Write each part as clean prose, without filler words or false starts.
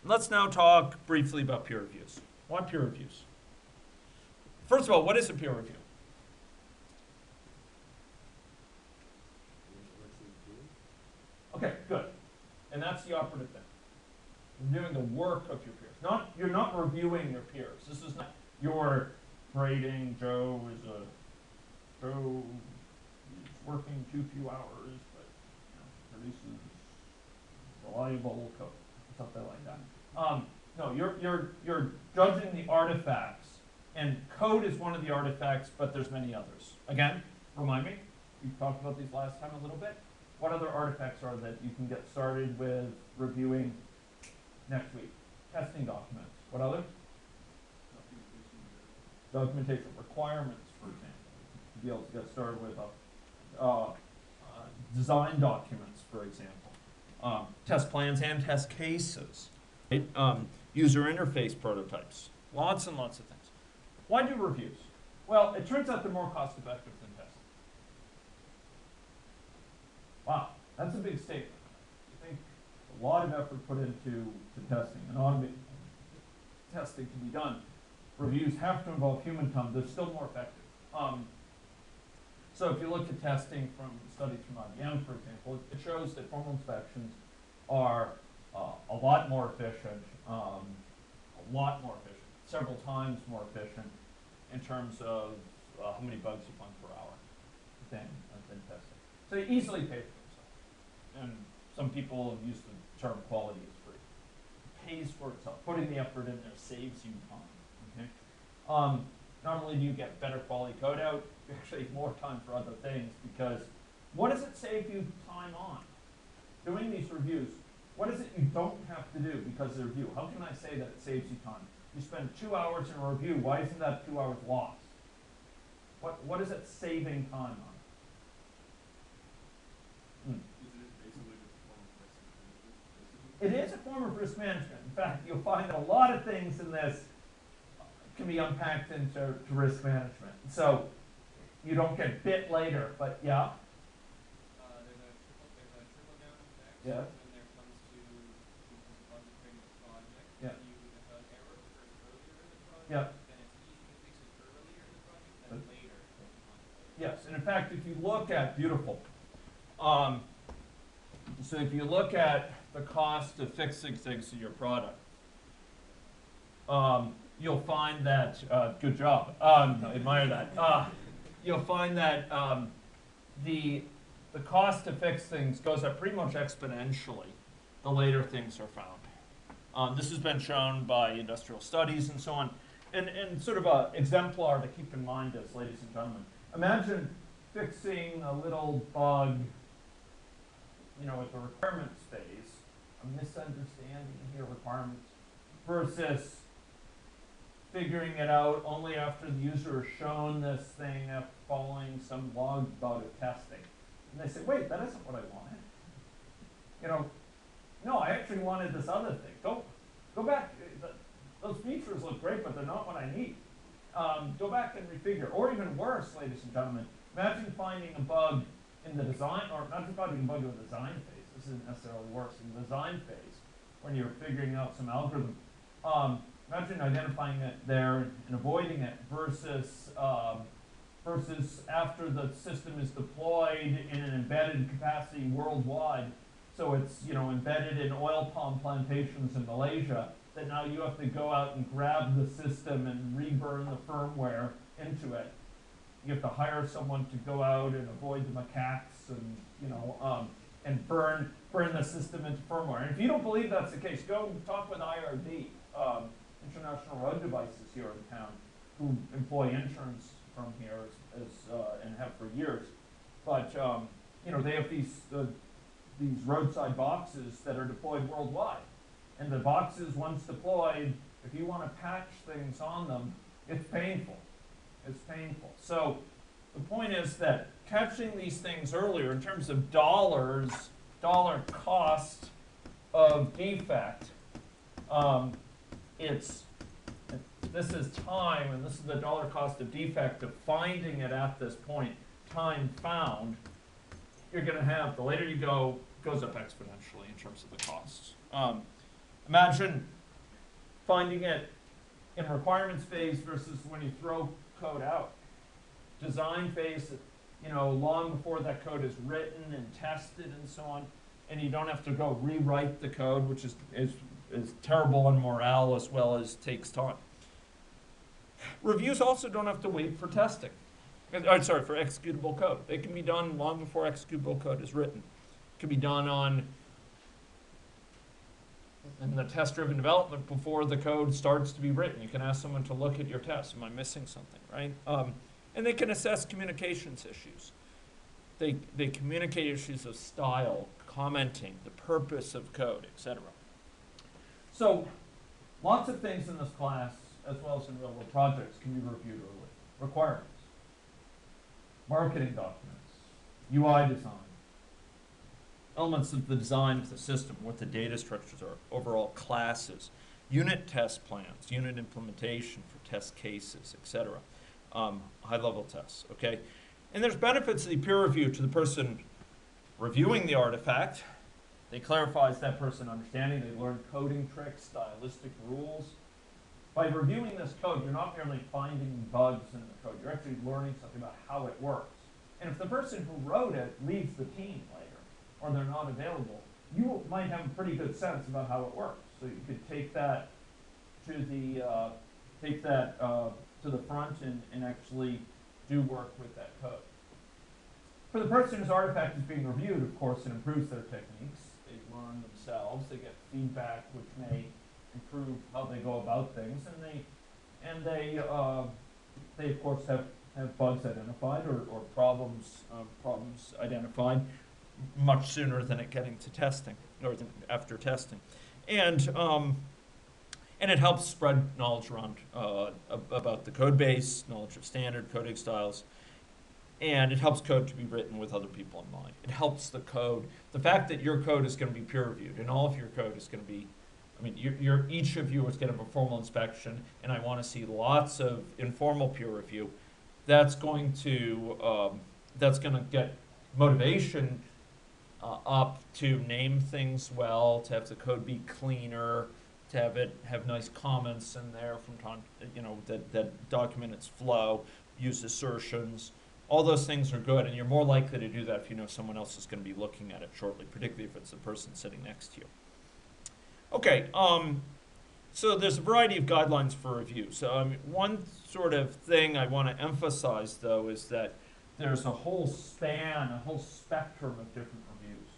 Let's now talk briefly about peer reviews. Why peer reviews? First of all, what is a peer review? Okay, good. And that's the operative thing. You're doing the work of your peers. You're not reviewing your peers. This is not your grading Joe is working too few hours, but produces reliable code, something like that. No, you're judging the artifacts, and code is one of the artifacts, but there's many others. Again, remind me, we talked about these last time a little bit. What other artifacts are that you can get started with reviewing next week? Testing documents. What others? Documentation requirements, for example, to be able to get started with design documents, for example, test plans and test cases, right? User interface prototypes, lots and lots of things. Why do reviews? Well, it turns out they're more cost effective than testing. Wow, that's a big statement. I think a lot of effort put into testing and automated testing to be done. Reviews have to involve human time. They're still more effective. So if you look at testing from studies from IBM, for example, it shows that formal inspections are a lot more efficient, several times more efficient in terms of how many bugs you find per hour than testing. So they easily pay for themselves. And some people have used the term quality is free. It pays for itself. Putting the effort in there saves you time. Okay? Not only do you get better quality code out, you actually have more time for other things, because what does it save you time on? Doing these reviews, what is it you don't have to do because of the review? How can I say that it saves you time? You spend 2 hours in a review, why isn't that 2 hours lost? What is it saving time on? It is a form of risk management. In fact, you'll find that a lot of things in this can be unpacked into risk management. So you don't get bit later, but yeah. There's a trickle down effect. Yeah. When there comes to budget creating a project. Yeah. If an error occurs earlier in the project, Yeah. then it's easy to fix it earlier in the project than later. Yes, and in fact, if you look at so if you look at the cost of fixing things to your product, you'll find that, good job, I admire that. You'll find that the cost to fix things goes up pretty much exponentially the later things are found. This has been shown by industrial studies and so on. And sort of an exemplar to keep in mind is, ladies and gentlemen, imagine fixing a little bug, at the requirements phase, a misunderstanding here, requirements, versus figuring it out only after the user has shown this thing after following some log bout of testing. And they say, wait, that isn't what I wanted. No, I actually wanted this other thing. Go back. Those features look great, but they're not what I need. Go back and refigure. Or even worse, ladies and gentlemen, imagine finding a bug in the design, or imagine finding a bug in the design phase. This isn't necessarily worse. In the design phase, when you're figuring out some algorithm, imagine identifying it there and avoiding it versus after the system is deployed in an embedded capacity worldwide. So it's embedded in oil palm plantations in Malaysia, that now you have to go out and grab the system and reburn the firmware into it. You have to hire someone to go out and avoid the macaques and burn the system into firmware. And if you don't believe that's the case, go talk with IRD, International Road Devices here in town, who employ interns from here and have for years. But they have these roadside boxes that are deployed worldwide. And the boxes, once deployed, if you want to patch things on them, it's painful. It's painful. So the point is that catching these things earlier in terms of dollar cost of defect, this is time, and this is the dollar cost of defect of finding it at this point, time found. You're going to have, the later you go, goes up exponentially in terms of the costs. Imagine finding it in requirements phase versus when you throw code out. Design phase, long before that code is written and tested and so on, and you don't have to go rewrite the code, which is terrible on morale as well as takes time. Reviews also don't have to wait for testing. For executable code. They can be done long before executable code is written. It can be done in the test-driven development before the code starts to be written. You can ask someone to look at your test. Am I missing something, right? And they can assess communications issues. They communicate issues of style, commenting, the purpose of code, etc. So, lots of things in this class, as well as in real-world projects, can be reviewed early. Requirements, marketing documents, UI design, elements of the design of the system, what the data structures are, overall classes, unit test plans, unit implementation for test cases, etc. High-level tests, okay? And there's benefits of the peer review to the person reviewing the artifact. They clarifies that person understanding. They learn coding tricks, stylistic rules. By reviewing this code, you're not merely finding bugs in the code. You're actually learning something about how it works. And if the person who wrote it leaves the team later, or they're not available, you might have a pretty good sense about how it works. So you could take that to the front and actually do work with that code. For the person whose artifact is being reviewed, of course, it improves their techniques. They learn themselves. They get feedback which may improve how they go about things, and they of course have bugs identified or problems identified much sooner than it getting to testing or after testing, and it helps spread knowledge around about the code base, knowledge of standard coding styles, and it helps code to be written with other people in mind. It helps the code. The fact that your code is going to be peer reviewed and all of your code is going to be, each of you is going to have a formal inspection, and I want to see lots of informal peer review. That's going to get motivation up to name things well, to have the code be cleaner, to have nice comments in there from time, that document its flow, use assertions. All those things are good, and you're more likely to do that if you know someone else is going to be looking at it shortly, particularly if it's the person sitting next to you. Okay, so there's a variety of guidelines for review. So one sort of thing I want to emphasize, though, is that there's a whole spectrum of different reviews.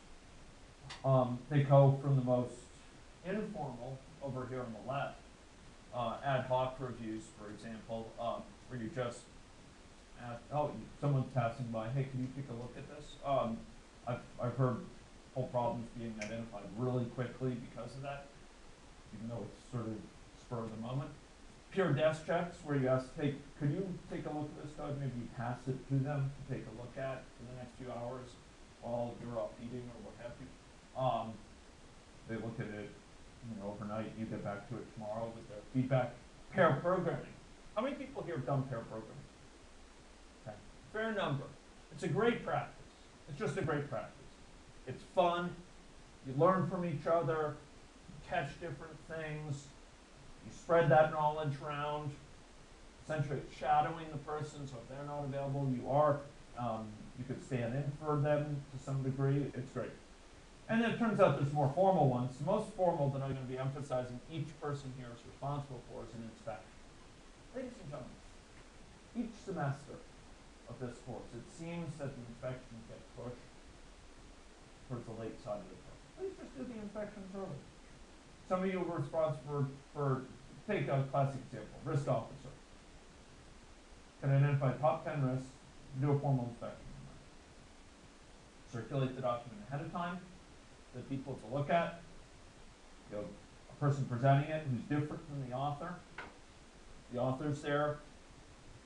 They go from the most informal, over here on the left, ad hoc reviews, for example, where you just someone's passing by, hey, can you take a look at this? I've heard whole problems being identified really quickly because of that, even though it's sort of spur of the moment. Pure desk checks, where you ask, hey, could you take a look at this code? Maybe you pass it to them to take a look at for the next few hours while you're off eating or what have you. They look at it, overnight. You get back to it tomorrow with their feedback. Pair programming. How many people here have done pair programming? Okay. Fair number. It's a great practice. It's just a great practice. It's fun. You learn from each other. You catch different things. You spread that knowledge around. Essentially, it's shadowing the person, so if they're not available, you could stand in for them to some degree. It's great. And then it turns out there's more formal ones. The most formal that I'm going to be emphasizing each person here is responsible for is an inspection. Ladies and gentlemen, each semester of this course, it seems that the inspections get pushed towards the late side of the course. Please just do the inspections early. Some of you are responsible for take a classic example, risk officer. Can identify top 10 risks, do a formal inspection. Circulate the document ahead of time, for people to look at. You have a person presenting it who's different from the author. The author's there.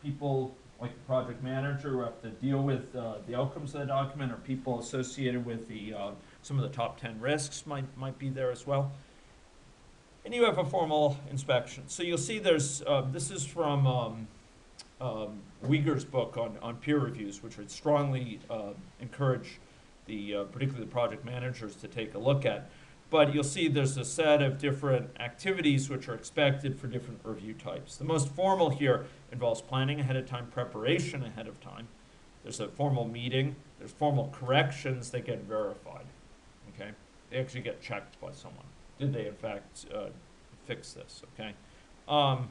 People like the project manager who have to deal with the outcomes of the document, or people associated with some of the top 10 risks might be there as well. And you have a formal inspection. So you'll see there's, this is from Uyghur's book on peer reviews, which would strongly encourage particularly the project managers to take a look at. but you'll see there's a set of different activities which are expected for different review types. The most formal here involves planning ahead of time, preparation ahead of time. There's a formal meeting. There's formal corrections that get verified. Okay, they actually get checked by someone. Did they in fact fix this? Okay, and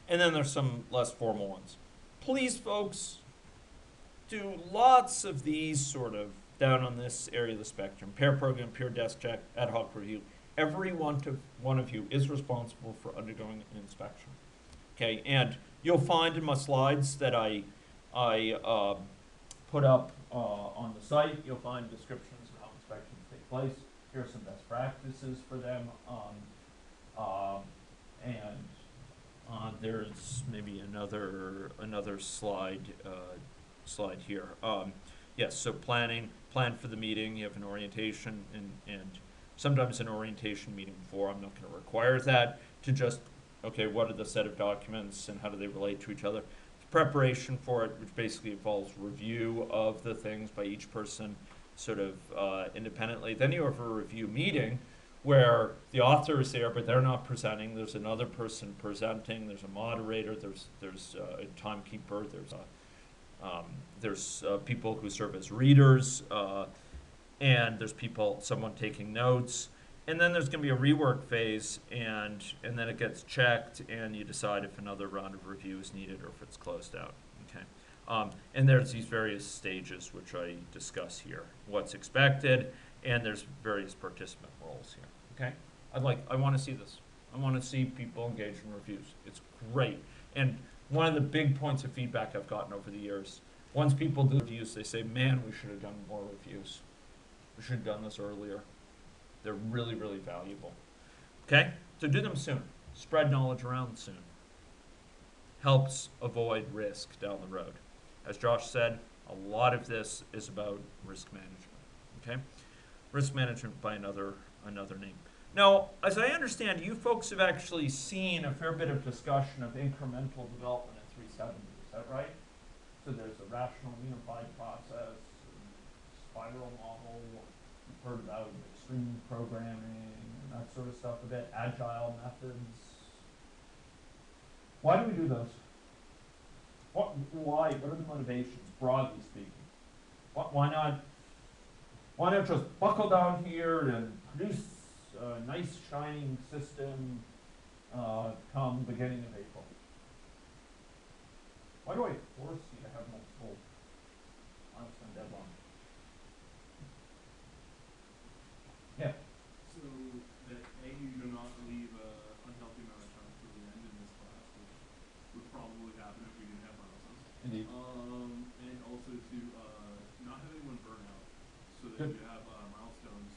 then there's some less formal ones. Please, folks, do lots of these sort of down on this area of the spectrum. Pair program, peer desk check, ad hoc review. Every one of you is responsible for undergoing an inspection. Okay, and you'll find in my slides that I put up on the site, you'll find descriptions of how inspections take place. Here are some best practices for them. There's maybe another slide here. Yes, so plan for the meeting. You have an orientation and sometimes an orientation meeting before. I'm not going to require that to just, okay, what are the set of documents and how do they relate to each other? Preparation for it, which basically involves review of the things by each person sort of independently. Then you have a review meeting where the author is there, but they're not presenting. There's another person presenting. There's a moderator. There's a timekeeper. There's people who serve as readers, and there's someone taking notes. And then there's going to be a rework phase, and then it gets checked, and you decide if another round of review is needed or if it's closed out. Okay, and there's these various stages which I discuss here. What's expected, and there's various participant roles here. Okay, I want to see this. I want to see people engage in reviews. It's great. And one of the big points of feedback I've gotten over the years, once people do reviews, they say, "Man, we should have done more reviews. We should have done this earlier." They're really, really valuable. Okay? So do them soon. Spread knowledge around soon. Helps avoid risk down the road. As Josh said, a lot of this is about risk management. Okay? Risk management by another name. Now, as I understand, you folks have actually seen a fair bit of discussion of incremental development at 370. Is that right? So there's a rational unified process, spiral model, you've heard about extreme programming and that sort of stuff a bit, agile methods. Why do we do those? Why? What are the motivations, broadly speaking? Why not just buckle down here and produce a nice shining system come beginning of April? Why do I force you to have multiple milestone deadlines? Yeah. So that you do not leave an unhealthy amount of time till the end in this class, which would probably happen if we didn't have milestones. Indeed. And also to not have anyone burn out, so that Good. you have milestones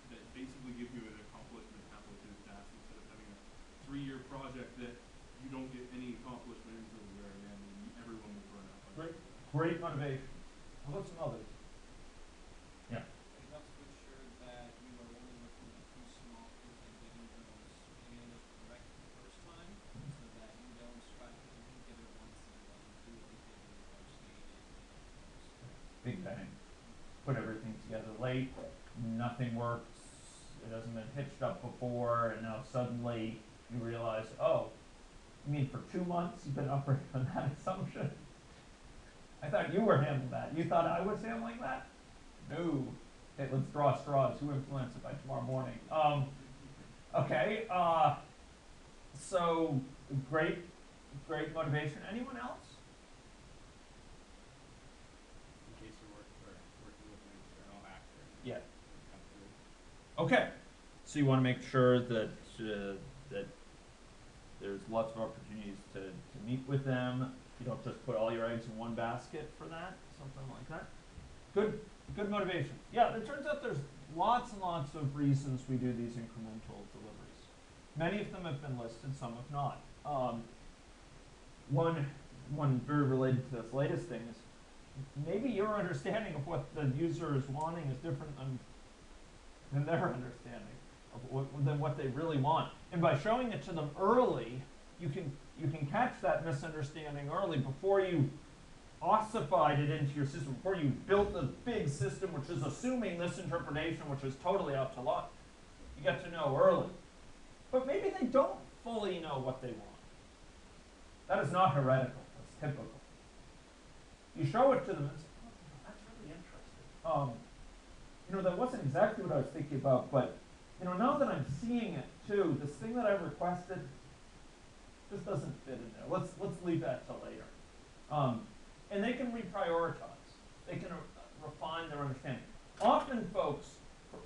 that basically give you an accomplishment halfway through the task instead of having a 3-year project that you don't get any accomplishment until the very end, and everyone will burn out. Great motivation. How about some others? Yeah. It helps to ensure that you are only looking at 2 small things and getting those correct the first time, so that you don't try to get it once and do everything devastated. Big bang. Put everything together late, nothing works, it hasn't been hitched up before, and now suddenly you realize, oh, you mean for 2 months you've been operating on that assumption? I thought you were handling that. You thought I was handling that? No. Okay, let's draw straws. Who influenced it by tomorrow morning? Okay, so great motivation. Anyone else? In case you're working with an external actor. Yeah. Come through. Okay, so you want to make sure that that there's lots of opportunities to meet with them. You don't just put all your eggs in one basket for that, something like that. Good motivation. Yeah, it turns out there's lots and lots of reasons we do these incremental deliveries. Many of them have been listed, some have not. One very related to this latest thing is maybe your understanding of what the user is wanting is different than their understanding than what they really want. And by showing it to them early, you can catch that misunderstanding early before you ossified it into your system, before you built a big system which is assuming this interpretation, which is totally up to luck, you get to know early. But maybe they don't fully know what they want. That is not heretical. That's typical. You show it to them and say, oh, that's really interesting. That wasn't exactly what I was thinking about, but now that I'm seeing it too, this thing that I requested just doesn't fit in there. Let's leave that till later. And they can reprioritize. They can refine their understanding. Often folks,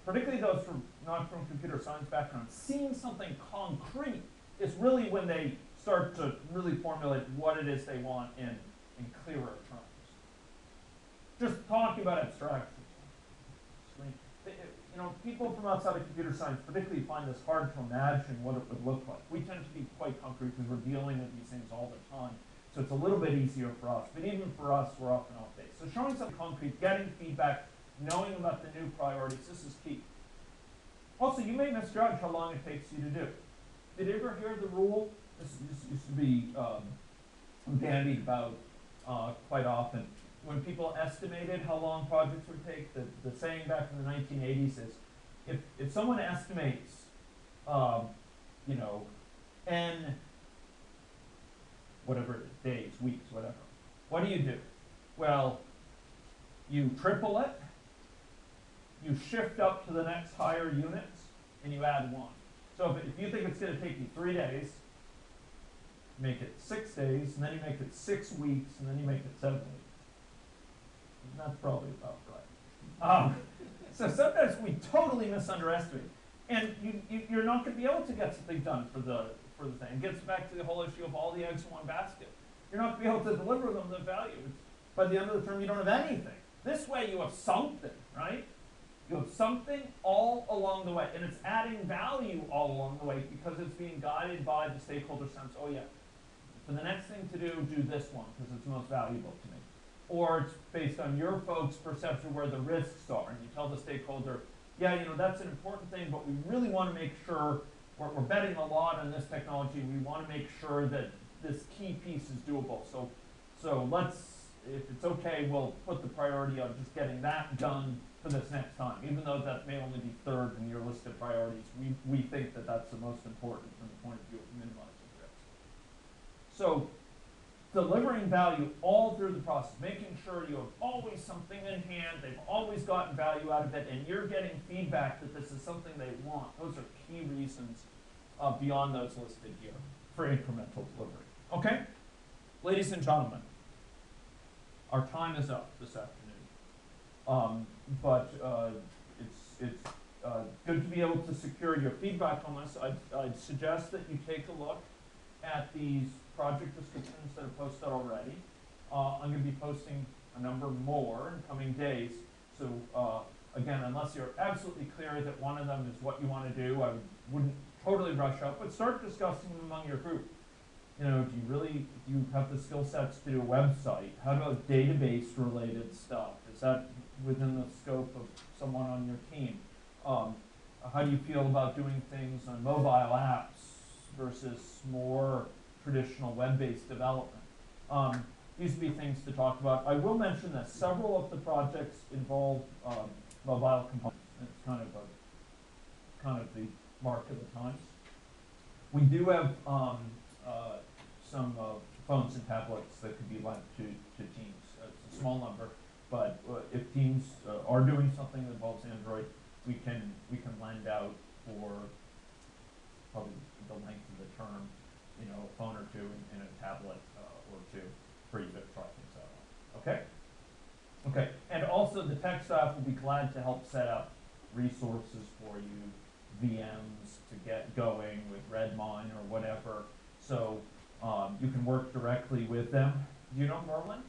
particularly those not from computer science backgrounds, seeing something concrete is really when they start to really formulate what it is they want in clearer terms. Just talking about abstractions. People from outside of computer science particularly find this hard to imagine what it would look like. We tend to be quite concrete because we're dealing with these things all the time. So it's a little bit easier for us. But even for us, we're often off base. So showing something concrete, getting feedback, knowing about the new priorities, this is key. Also, you may misjudge how long it takes you to do. Did you ever hear the rule? This used to be bandied about quite often. When people estimated how long projects would take, the saying back in the 1980s is, if someone estimates, n, whatever it is, days, weeks, whatever, what do? Well, you triple it, you shift up to the next higher units, and you add 1. So if you think it's going to take you 3 days, make it 6 days, and then you make it 6 weeks, and then you make it 7 weeks. That's probably about right. So sometimes we totally misunderestimate, and you're not going to be able to get something done for the thing. It gets back to the whole issue of all the eggs in one basket. You're not going to be able to deliver them the value. By the end of the term, you don't have anything. This way, you have something, right? You have something all along the way, and it's adding value all along the way because it's being guided by the stakeholder sense. Oh yeah, for the next thing to do this one because it's most valuable to me. Or it's based on your folks' perception where the risks are, and you tell the stakeholder, yeah, that's an important thing, but we really want to make sure we're betting a lot on this technology. We want to make sure that this key piece is doable. So let's, if it's okay, we'll put the priority on just getting that done for this next time, even though that may only be third in your list of priorities. We think that that's the most important from the point of view of minimizing risk. So delivering value all through the process, making sure you have always something in hand, they've always gotten value out of it, and you're getting feedback that this is something they want. Those are key reasons beyond those listed here for incremental delivery. Okay? Ladies and gentlemen, our time is up this afternoon. But it's good to be able to secure your feedback on this. I'd suggest that you take a look at these project descriptions that are posted already. I'm going to be posting a number more in coming days. So again, unless you're absolutely clear that one of them is what you want to do, I wouldn't totally rush up, but start discussing them among your group. Do you have the skill sets to do a website? How about database related stuff? Is that within the scope of someone on your team? How do you feel about doing things on mobile apps versus more traditional web-based development? These would be things to talk about. I will mention that several of the projects involve mobile components. It's kind of the mark of the times. We do have some phones and tablets that could be lent to teams. It's a small number, but if teams are doing something that involves Android, we can lend out for probably the length of the term, a phone or two and a tablet or two for you to try things out on. Okay? Okay. And also the tech staff will be glad to help set up resources for you, VMs to get going with Redmine or whatever. So you can work directly with them. Do you know Merlin?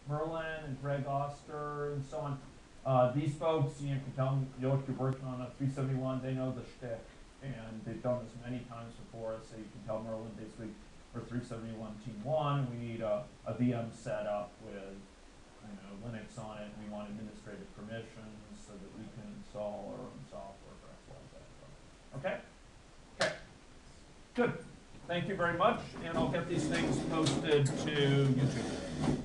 Merlin and Greg Oster and so on. These folks, you can tell them, you're working on a 371, they know the shtick, and they've done this many times before, so you can tell Merlin basically, for 371 Team 1, we need a VM set up with Linux on it, and we want administrative permissions so that we can install our own software for XYZ. Okay? Okay. Good. Thank you very much, and I'll get these things posted to YouTube.